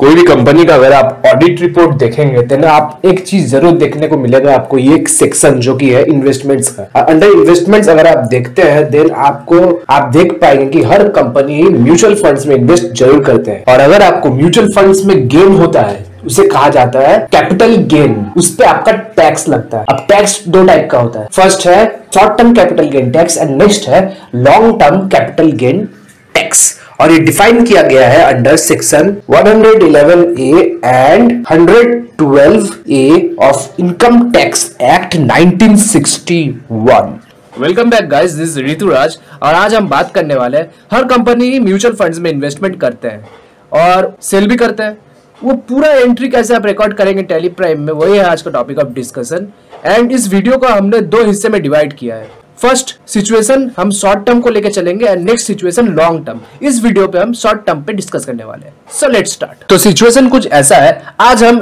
कोई भी कंपनी का अगर आप ऑडिट रिपोर्ट देखेंगे तो ना आप एक चीज जरूर देखने को मिलेगा आपको, ये एक सेक्शन जो कि है इन्वेस्टमेंट्स का। अंडर इन्वेस्टमेंट्स अगर आप देखते हैं देन आप देख पाएंगे कि हर कंपनी म्यूचुअल फंड्स में इन्वेस्ट जरूर करते हैं। और अगर आपको म्यूचुअल फंड्स में गेन होता है उसे कहा जाता है कैपिटल गेन, उस पे आपका टैक्स लगता है। अब टैक्स दो टाइप का होता है, फर्स्ट है short term capital gain tax and next है long term capital gain tax. और ये डिफाइन किया गया है under section 111A and 112A of income tax act 1961। Welcome back guys, this is Rituraj और आज हम बात करने वाले हैं हर कंपनी म्यूचुअल फंड्स में इन्वेस्टमेंट करते हैं और सेल भी करते हैं। वो पूरा एंट्री कैसे आप रिकॉर्ड करेंगे टेली प्राइम में, वही है आज का टॉपिक ऑफ डिस्कशन। एंड इस वीडियो को हमने दो हिस्से में डिवाइड किया है। फर्स्ट सिचुएशन हम शॉर्ट टर्म को लेकर चलेंगे and next situation long term. इस वीडियो पे हम शॉर्ट टर्म पे डिस्कस करने वाले हैं। So let's start. तो सिचुएशन कुछ ऐसा है, आज हम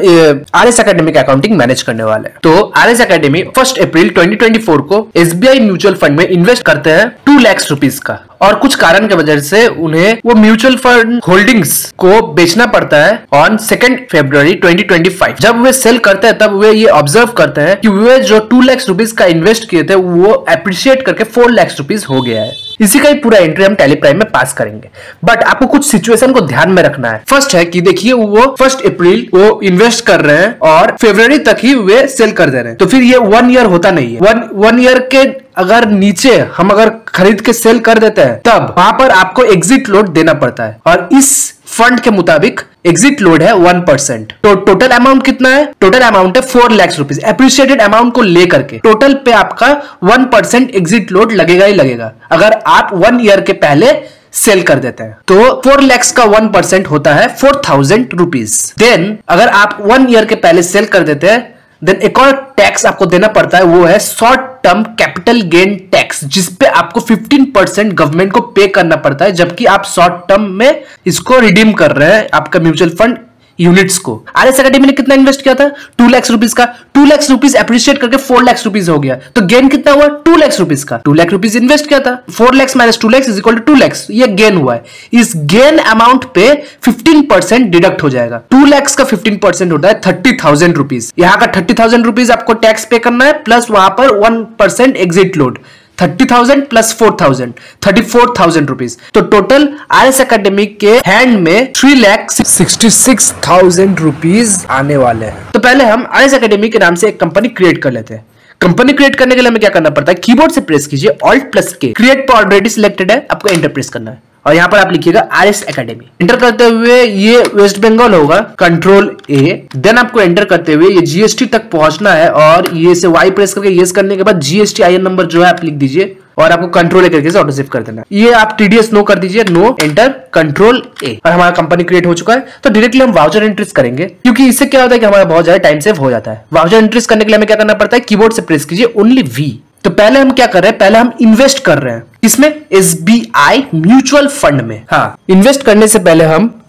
आरएस एकेडमी का अकाउंटिंग मैनेज करने वाले हैं। तो आरएस एकेडमी 1 अप्रैल 2024 को एसबीआई म्यूचुअल फंड में इन्वेस्ट करते हैं 2 लाख रुपीज का, और कुछ कारण की वजह से उन्हें वो म्यूचुअल फंड होल्डिंग्स को बेचना पड़ता है ऑन 2 फरवरी 2025। जब वे सेल करते हैं तब वे ये ऑब्जर्व करते हैं कि वे जो 2 लाख रुपीज का इन्वेस्ट किए थे वो अप्रिशिएट करके 4 लाख रुपीज हो गया है। इसी का ही पूरा एंट्री हम टेली प्राइम में पास करेंगे, बट आपको कुछ सिचुएशन को ध्यान में रखना है। फर्स्ट है कि देखिए वो 1 अप्रैल वो इन्वेस्ट कर रहे हैं और फरवरी तक ही वे सेल कर दे रहे हैं, तो फिर ये 1 ईयर होता नहीं है। वन ईयर के अगर नीचे हम अगर खरीद के सेल कर देते हैं तब वहां पर आपको एग्जिट लोड देना पड़ता है, और इस फंड के मुताबिक एग्जिट लोड है 1%। तो टोटल अमाउंट कितना है? टोटल अमाउंट है 4 लाख रुपीज। एप्रिशिएटेड अमाउंट को लेकर के टोटल पे आपका 1% एग्जिट लोड लगेगा ही लगेगा अगर आप 1 ईयर के पहले सेल कर देते हैं। तो 4 लाख का 1% होता है 4000 रुपीज। देन अगर आप 1 ईयर के पहले सेल कर देते हैं देन एक और टैक्स आपको देना पड़ता है, वो है short term capital gain tax, जिसपे आपको 15% गवर्नमेंट को पे करना पड़ता है, जबकि आप शॉर्ट टर्म में इसको रिडीम कर रहे हैं आपका म्यूचुअल फंड यूनिट्स को। आरएस एकेडमी ने कितना इन्वेस्ट किया था? 2 लाख रुपीज का। 2 लाख रुपीज एप्रिशिएट करके 4 लाख रुपीज हो गया, तो गेन कितना हुआ? 2 लाख रुपीज का। 2 लाख रुपीज इन्वेस्ट किया था, 4 lakh minus 2 lakh is equal to 2 lakh, ये गेन हुआ है। इस गेन अमाउंट पे 15% डिडक्ट हो जाएगा। 2 लाख का 15% होता है 30,000 रुपीज। यहाँ का 30,000 रुपीज आपको टैक्स पे करना है, प्लस वहां पर 1% एग्जिट लोड। 30,000 plus 4,000 34,000 rupees. तो टोटल आरएस एकेडमी के हैंड में 3,66,000 रुपीज आने वाले हैं। तो पहले हम आरएस एकेडमी के नाम से एक कंपनी क्रिएट कर लेते हैं। कंपनी क्रिएट करने के लिए हमें क्या करना पड़ता है? कीबोर्ड से प्रेस कीजिए Alt+K। क्रिएट पर ऑलरेडी सिलेक्टेड है, आपको एंटर प्रेस करना है और यहां पर आप लिखिएगा आरएस एकेडमी। एंटर करते हुए ये वेस्ट बंगाल होगा, Ctrl+A। देन आपको एंटर करते हुए ये जीएसटी तक पहुंचना है, और ये से वाई प्रेस करके यस करने के बाद जीएसटी आईएन नंबर जो है आप लिख दीजिए, और आपको Ctrl+A करके से ऑटो सेव कर देना है। ये आप टीडीएस नो कर दीजिए, नो, एंटर, Ctrl+A, और हमारा कंपनी क्रिएट हो चुका है। तो डायरेक्टली हम वाउचर एंट्रीज करेंगे, क्योंकि इससे क्या होता है कि हमारा बहुत ज्यादा टाइम सेव हो जाता है। वाउचर एंट्रीज करने के लिए हमें क्या करना पड़ता है? कीबोर्ड से प्रेस कीजिए ओनली V। तो पहले हम क्या कर रहे हैं? पहले हम इन्वेस्ट कर रहे हैं इसमें, एसबीआई म्यूचुअल फंड में। हाँ, इन्वेस्ट करने से पहले हम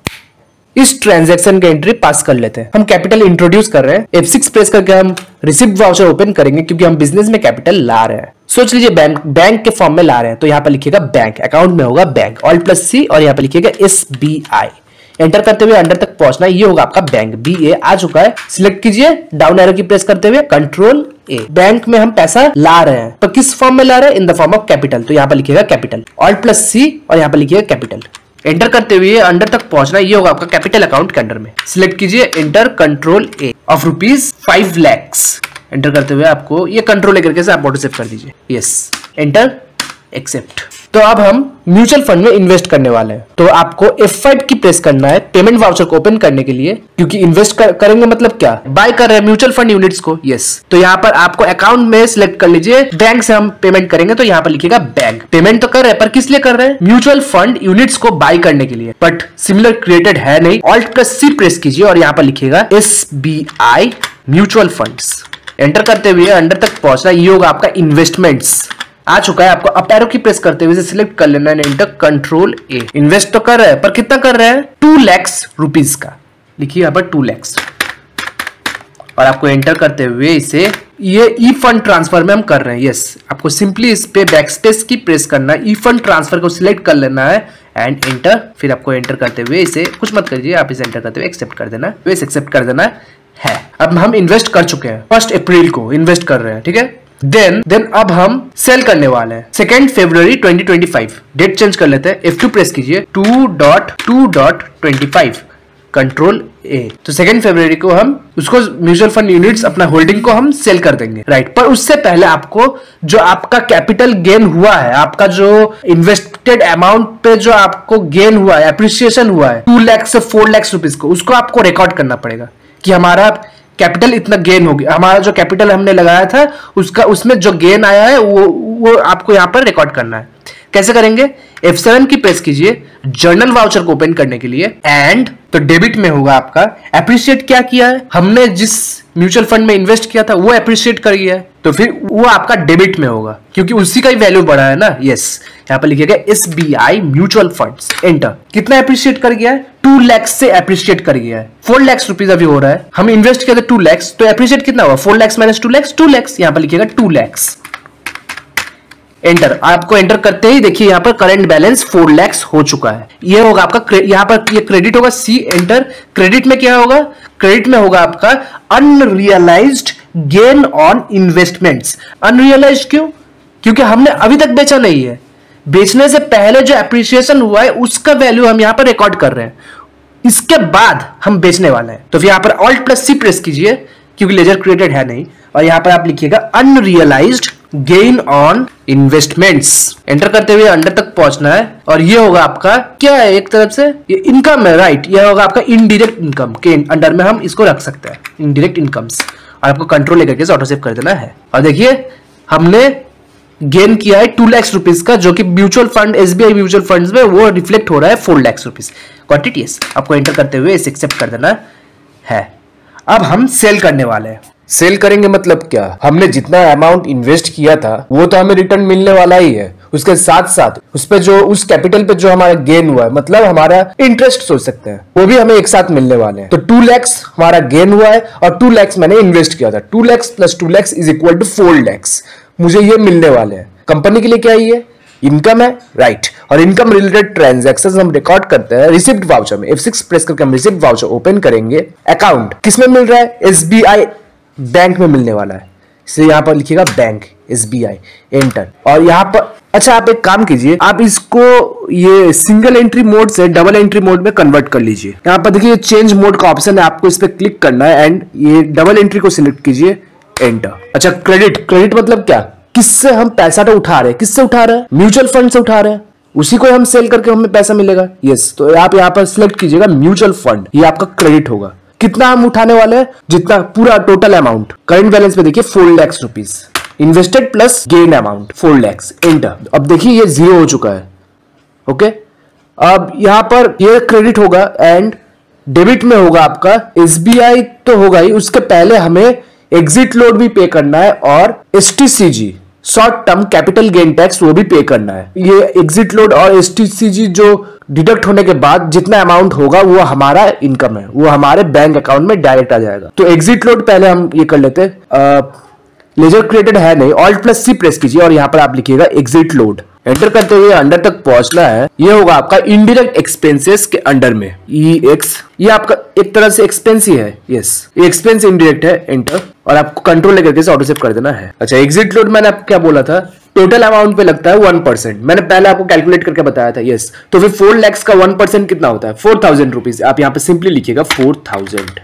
इस ट्रांजैक्शन का एंट्री पास कर लेते हैं। हम कैपिटल इंट्रोड्यूस कर रहे हैं, F6 प्रेस करके हम रिसिप्ट वाउचर ओपन करेंगे, क्योंकि हम बिजनेस में कैपिटल ला रहे हैं। सोच लीजिए बैंक के फॉर्म में ला रहे हैं, तो यहाँ पर लिखिएगा बैंक, अकाउंट में होगा बैंक, Alt+C, और यहाँ पर लिखिएगा SBI। एंटर करते हुए अंडर तक पहुंचना, ये होगा आपका बैंक, BA आ चुका है। सिलेक्ट कीजिए डाउन एरो की प्रेस करते हुए Ctrl+A। बैंक में हम पैसा ला रहे हैं, तो किस फॉर्म में ला रहे हैं? In the form of capital, तो यहाँ पर लिखिएगा कैपिटल, Alt+C, और यहाँ पर लिखिएगा कैपिटल। एंटर करते हुए अंडर तक पहुंचना, ये होगा आपका कैपिटल अकाउंट के अंडर में। सिलेक्ट कीजिए enter, Ctrl+A of rupees 5 lakh. Enter करते हुए आपको ये Ctrl+A करके से आप ऑटो सेव कर दीजिए, यस, एंटर, एक्सेप्ट। तो अब हम म्यूचुअल फंड में इन्वेस्ट करने वाले हैं, तो आपको F5 की प्रेस करना है पेमेंट वाउचर को ओपन करने के लिए, क्योंकि इन्वेस्ट करेंगे मतलब क्या? बाय कर रहे हैं म्यूचुअल फंड यूनिट्स को, यस। तो यहाँ पर आपको अकाउंट में सिलेक्ट कर लीजिए, बैंक से हम पेमेंट करेंगे, तो यहाँ पर लिखिएगा बैंक। पेमेंट तो कर रहे हैं, पर किस लिए कर रहे हैं? म्यूचुअल फंड यूनिट्स को बाय करने के लिए, बट सिमिलर क्रिएटेड है नहीं। Alt+C प्रेस कीजिए और यहाँ पर लिखिएगा SBI म्यूचुअल फंड्स। एंटर करते हुए अंडर तक पहुंचना, ये होगा आपका इन्वेस्टमेंट्स आ चुका है। आपको अप एरो की प्रेस करते हुए सिलेक्ट कर लेना है, एंटर, Ctrl+A। इन्वेस्ट तो कर रहे हैं, पर कितना कर रहे हैं? 2 लाख रुपीज का, लिखिए यहाँ पर 2 लाख, और आपको एंटर करते हुए इसे ये ई फंड ट्रांसफर में हम कर रहे हैं, यस। आपको सिंपली इस पे बैक स्पेस की प्रेस करना है, ई फंड ट्रांसफर को सिलेक्ट कर लेना है, एंड एंटर। फिर आपको एंटर करते हुए इसे कुछ मत करिए, आप इसे एंटर करते हुए एक्सेप्ट कर देना, इसे एक्सेप्ट कर देना है। अब हम इन्वेस्ट कर चुके हैं, 1 अप्रैल को इन्वेस्ट कर रहे हैं, ठीक है। देन अब हम सेल करने वाले हैं 2 फरवरी 2025। डेट चेंज कर लेते हैं, F2 प्रेस कीजिए, 2.2.25 कंट्रोल A। तो 2 फरवरी को हम उसको म्यूचुअल फंड यूनिट्स अपना होल्डिंग को हम सेल कर देंगे, राइट। पर उससे पहले आपको जो आपका कैपिटल गेन हुआ है, आपका जो इन्वेस्टेड अमाउंट पे जो आपको गेन हुआ है, एप्रिसिएशन हुआ है 2 लाख से 4 लाख रुपीज को, उसको आपको रिकॉर्ड करना पड़ेगा कि हमारा कैपिटल इतना गेन हो गया। हमारा जो कैपिटल हमने लगाया था उसका, उसमें जो गेन आया है वो आपको यहां पर रिकॉर्ड करना है। कैसे करेंगे? F7 की प्रेस कीजिए जर्नल वाउचर को ओपन करने के लिए, एंड तो डेबिट में होगा आपका एप्रिशिएट क्या किया है, हमने जिस म्यूचुअल फंड में इन्वेस्ट किया था वो एप्रिशिएट कर गया है, तो फिर वो आपका डेबिट में होगा क्योंकि उसी का ही वैल्यू बढ़ा है ना। यस, यहां पर लिखिएगा SBI म्यूचुअल फंड्स, एंटर। कितना एप्रिशिएट कर गया है? 2 लाख से एप्रिशिएट कर गया है। 4 लाख रुपीज अभी हो रहा है, हम इन्वेस्ट किया था 2 लाख, तो एप्रिशिएट कितना हुआ? 4 लाख माइनस 2 लाख, 2 लाख। यहां पर लिखिएगा 2 लाख, एंटर। आपको एंटर करते ही देखिए यहाँ पर करंट बैलेंस 4 लाख हो चुका है। ये होगा आपका, यहाँ पर ये क्रेडिट होगा, C एंटर। क्रेडिट में क्या होगा? क्रेडिट में होगा आपका unrealised gain on investments. Unrealised क्यों? क्योंकि हमने अभी तक बेचा नहीं है, बेचने से पहले जो एप्रिसिएशन हुआ है उसका वैल्यू हम यहाँ पर रिकॉर्ड कर रहे हैं, इसके बाद हम बेचने वाले हैं। तो फिर यहाँ पर Alt+C प्रेस कीजिए क्योंकि लेजर क्रिएटेड है नहीं, और यहां पर आप लिखिएगा unrealised gain on investments. Enter करते हुए अंडर तक पहुंचना है, और ये होगा आपका क्या है, एक तरफ से ये इनकम है, राइट। ये होगा आपका इनडायरेक्ट इनकम के अंडर में हम इसको रख सकते हैं, इनडायरेक्ट इनकम्स। और आपको कंट्रोल लेकर के ऑटो सेव कर देना है। और देखिए हमने गेन किया है 2 लाख रुपीज का, जो कि mutual fund, SBI mutual funds में वो रिफ्लेक्ट हो रहा है 4 lakh rupees. Got it? Yes. आपको एंटर करते हुए इसे एक्सेप्ट कर देना है। अब हम सेल करने वाले हैं। सेल करेंगे मतलब क्या? हमने जितना अमाउंट इन्वेस्ट किया था वो तो हमें रिटर्न मिलने वाला ही है, उसके साथ साथ उस पे जो, उस कैपिटल पे जो हमारा गेन हुआ है, मतलब हमारा इंटरेस्ट सोच सकते हैं, वो भी हमें एक साथ मिलने वाले हैं। तो 2 लाख हमारा गेन हुआ है और 2 लाख मैंने इन्वेस्ट किया था। 2 lakh plus 2 lakh is equal to 4 lakh, मुझे ये मिलने वाले हैं। कंपनी के लिए क्या है? इनकम है, राइट। और इनकम रिलेटेड ट्रांजैक्शंस हम रिकॉर्ड करते हैं रिसिप्ट वाउचर में। F6 प्रेस करके हम रिसिप्ट वाउचर ओपन करेंगे। अकाउंट किसमें मिल रहा है? SBI बैंक में मिलने वाला है, इसलिए यहां पर लिखिएगा बैंक SBI, एंटर। और यहां पर अच्छा, आप एक काम कीजिए, आप इसको ये सिंगल एंट्री मोड से डबल एंट्री मोड में कन्वर्ट कर लीजिए। यहां पर देखिए चेंज मोड का ऑप्शन है, आपको इस पर क्लिक करना है एंड ये डबल एंट्री को सिलेक्ट कीजिए, एंटर। अच्छा, क्रेडिट मतलब क्या? किससे हम पैसा तो उठा रहे हैं? किससे उठा रहे हैं? म्यूचुअल फंड से उठा रहे हैं, उसी को हम सेल करके हमें पैसा मिलेगा। यस, तो आप यहाँ पर सिलेक्ट कीजिएगा म्यूचुअल फंड, ये आपका क्रेडिट होगा। कितना हम उठाने वाले हैं? जितना पूरा टोटल अमाउंट। करंट बैलेंस पे देखिए 4 lakh rupees, invested plus gain amount 4 lakh, enter. अब देखिए ये 0 हो चुका है, ओके। अब यहां पर ये क्रेडिट होगा एंड डेबिट में होगा आपका SBI तो होगा ही, उसके पहले हमें एग्जिट लोड भी पे करना है और STCG short term capital gain tax वो भी पे करना है। ये एग्जिट लोड और STCG जो डिडक्ट होने के बाद जितना अमाउंट होगा वो हमारा इनकम है, वो हमारे बैंक अकाउंट में डायरेक्ट आ जाएगा। तो एग्जिट लोड पहले हम ये कर लेते हैं, लेजर क्रिएटेड है नहीं, Alt+C प्रेस कीजिए और यहां पर आप लिखिएगा एग्जिट लोड। एंटर करते हुए अंडर तक पहुंचना है। ये होगा आपका इनडायरेक्ट एक्सपेंसेस के अंडर में EX, ये आपका एक तरह से एक्सपेंस ही है। यस, ये एक्सपेंस इनडायरेक्ट है, एंटर। और आपको कंट्रोल लेकर के ऑटो सेव कर देना है। अच्छा, एग्जिट लोड मैंने आपको क्या बोला था? टोटल अमाउंट पे लगता है 1%, मैंने पहले आपको कैलकुलेट करके बताया था। यस, तो फिर 4 लाख का 1% कितना होता है? 4000 रुपीज। आप यहाँ पे सिंपली लिखिएगा 4000,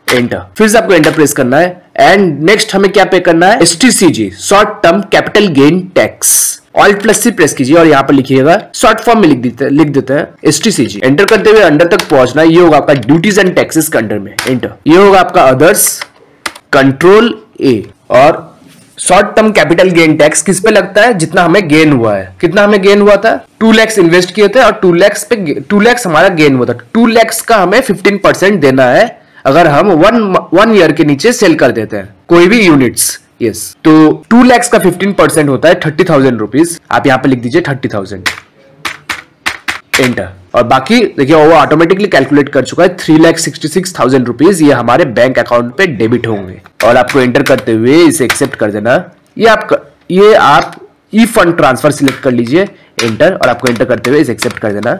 एंटर। फिर से आपको एंटर प्रेस करना है एंड नेक्स्ट हमें क्या पे करना है? STCG short term capital gain tax. Alt+C press कीजिए और यहाँ पर लिखिएगा, शॉर्ट फॉर्म में लिख देते हैं STCG। एंटर करते हुए अंडर तक पहुंचना है। ये होगा आपका ड्यूटीज एंड टैक्सेस के अंडर में, एंटर। ये होगा आपका अदर्स, कंट्रोल A। और short term capital gain tax किस पे लगता है? जितना हमें गेन हुआ है। कितना हमें गेन हुआ था? 2 लाख इन्वेस्ट किए थे और 2 लाख पे 2 लाख हमारा गेन हुआ था। 2 लाख का हमें 15% देना है अगर हम 1 ईयर के नीचे सेल कर देते हैं कोई भी यूनिट्स। यस, तो 2 लाख का 15% होता है 30,000 रुपीज। आप यहाँ पे लिख दीजिए 30,000, एंटर। और बाकी देखिए वो ऑटोमेटिकली कैलकुलेट कर चुका है 3,66,000 रुपीज, ये हमारे बैंक अकाउंट पे डेबिट होंगे। और आपको एंटर करते हुए इसे एक्सेप्ट कर देना। ये आप ई फंड ट्रांसफर सिलेक्ट कर लीजिए, एंटर, और आपको एंटर करते हुए इसे एक्सेप्ट कर देना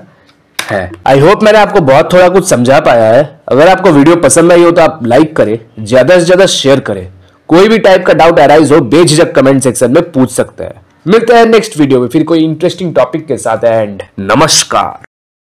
है। आई होप मैंने आपको बहुत थोड़ा कुछ समझा पाया है। अगर आपको वीडियो पसंद आई हो तो आप लाइक करें, ज्यादा से ज्यादा शेयर करें। कोई भी टाइप का डाउट अराइज हो बेझिझक कमेंट सेक्शन में पूछ सकते हैं। मिलते हैं नेक्स्ट वीडियो में फिर कोई इंटरेस्टिंग टॉपिक के साथ, एंड नमस्कार।